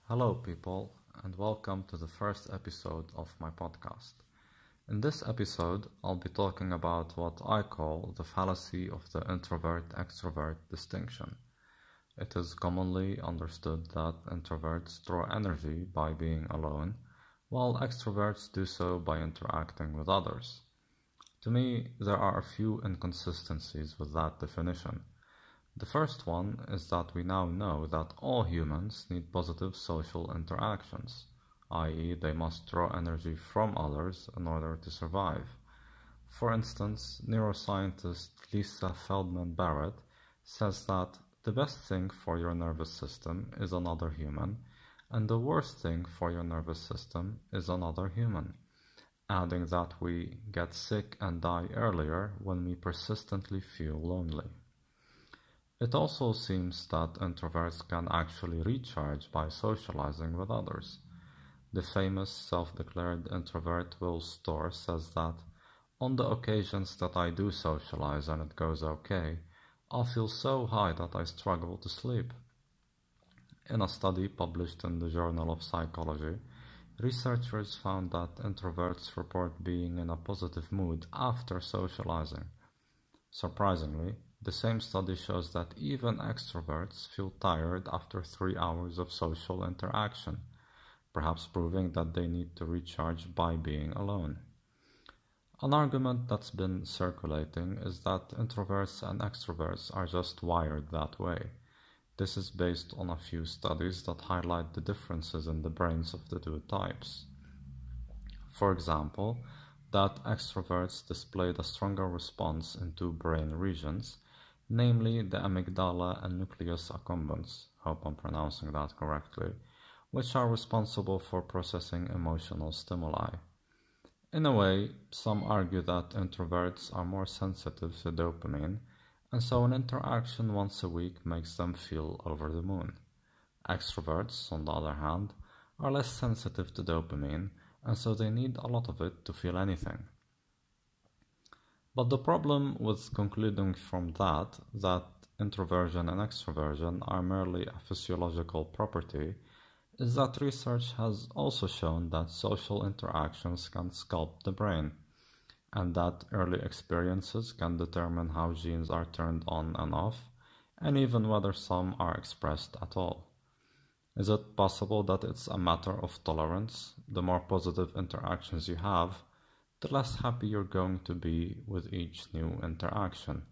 Hello, people, and welcome to the first episode of my podcast. In this episode, I'll be talking about what I call the fallacy of the introvert-extrovert distinction. It is commonly understood that introverts draw energy by being alone, while extroverts do so by interacting with others. To me, there are a few inconsistencies with that definition. The first one is that we now know that all humans need positive social interactions, i.e., they must draw energy from others in order to survive. For instance, neuroscientist Lisa Feldman Barrett says that the best thing for your nervous system is another human, and the worst thing for your nervous system is another human, adding that we get sick and die earlier when we persistently feel lonely. It also seems that introverts can actually recharge by socializing with others. The famous self-declared introvert Will Storr says that, "On the occasions that I do socialize and it goes okay, I feel so high that I struggle to sleep." In a study published in the Journal of Psychology, researchers found that introverts report being in a positive mood after socializing. Surprisingly, the same study shows that even extroverts feel tired after 3 hours of social interaction, perhaps proving that they need to recharge by being alone. An argument that's been circulating is that introverts and extroverts are just wired that way. This is based on a few studies that highlight the differences in the brains of the two types. For example, that extroverts displayed a stronger response in two brain regions, namely the amygdala and nucleus accumbens, hope I'm pronouncing that correctly, which are responsible for processing emotional stimuli. In a way, some argue that introverts are more sensitive to dopamine, and so an interaction once a week makes them feel over the moon. Extroverts, on the other hand, are less sensitive to dopamine, and so they need a lot of it to feel anything. But the problem with concluding from that introversion and extroversion are merely a physiological property is that research has also shown that social interactions can sculpt the brain, and that early experiences can determine how genes are turned on and off, and even whether some are expressed at all. Is it possible that it's a matter of tolerance? The more positive interactions you have, the less happy you're going to be with each new interaction,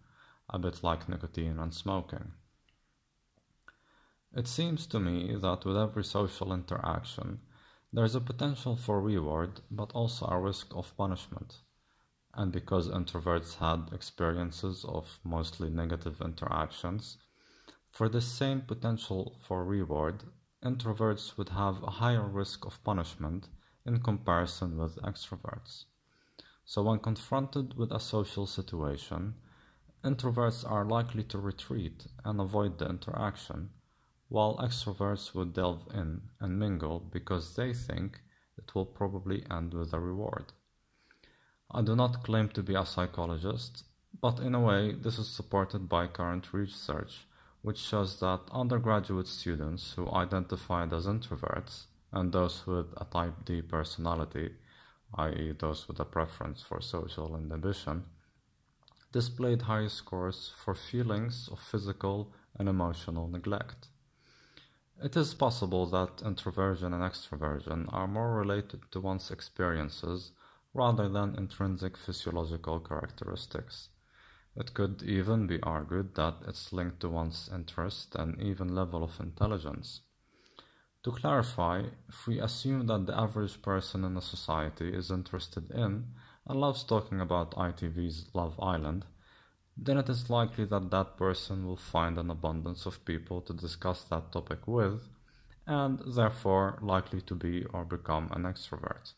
a bit like nicotine and smoking. It seems to me that with every social interaction, there's a potential for reward, but also a risk of punishment. And because introverts had experiences of mostly negative interactions, for the same potential for reward, introverts would have a higher risk of punishment in comparison with extroverts. So when confronted with a social situation, introverts are likely to retreat and avoid the interaction, while extroverts would delve in and mingle because they think it will probably end with a reward. I do not claim to be a psychologist, but in a way this is supported by current research, which shows that undergraduate students who identified as introverts and those with a type D personality, i.e. those with a preference for social inhibition, displayed higher scores for feelings of physical and emotional neglect. It is possible that introversion and extroversion are more related to one's experiences rather than intrinsic physiological characteristics. It could even be argued that it's linked to one's interest and even level of intelligence. To clarify, if we assume that the average person in a society is interested in and loves talking about ITV's Love Island, then it is likely that that person will find an abundance of people to discuss that topic with, and therefore likely to be or become an extrovert.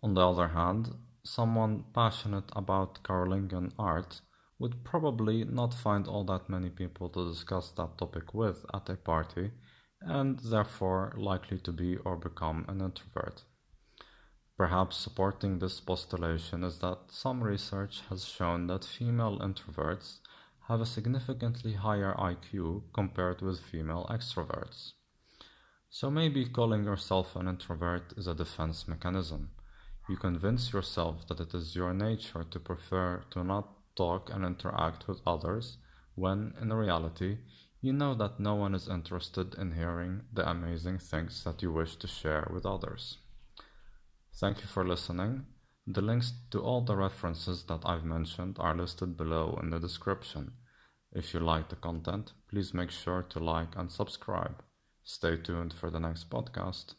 On the other hand, someone passionate about Carolingian art would probably not find all that many people to discuss that topic with at a party, and therefore likely to be or become an introvert. Perhaps supporting this postulation is that some research has shown that female introverts have a significantly higher IQ compared with female extroverts. So maybe calling yourself an introvert is a defense mechanism. You convince yourself that it is your nature to prefer to not talk and interact with others, when, in reality, you know that no one is interested in hearing the amazing things that you wish to share with others. Thank you for listening. The links to all the references that I've mentioned are listed below in the description. If you like the content, please make sure to like and subscribe. Stay tuned for the next podcast.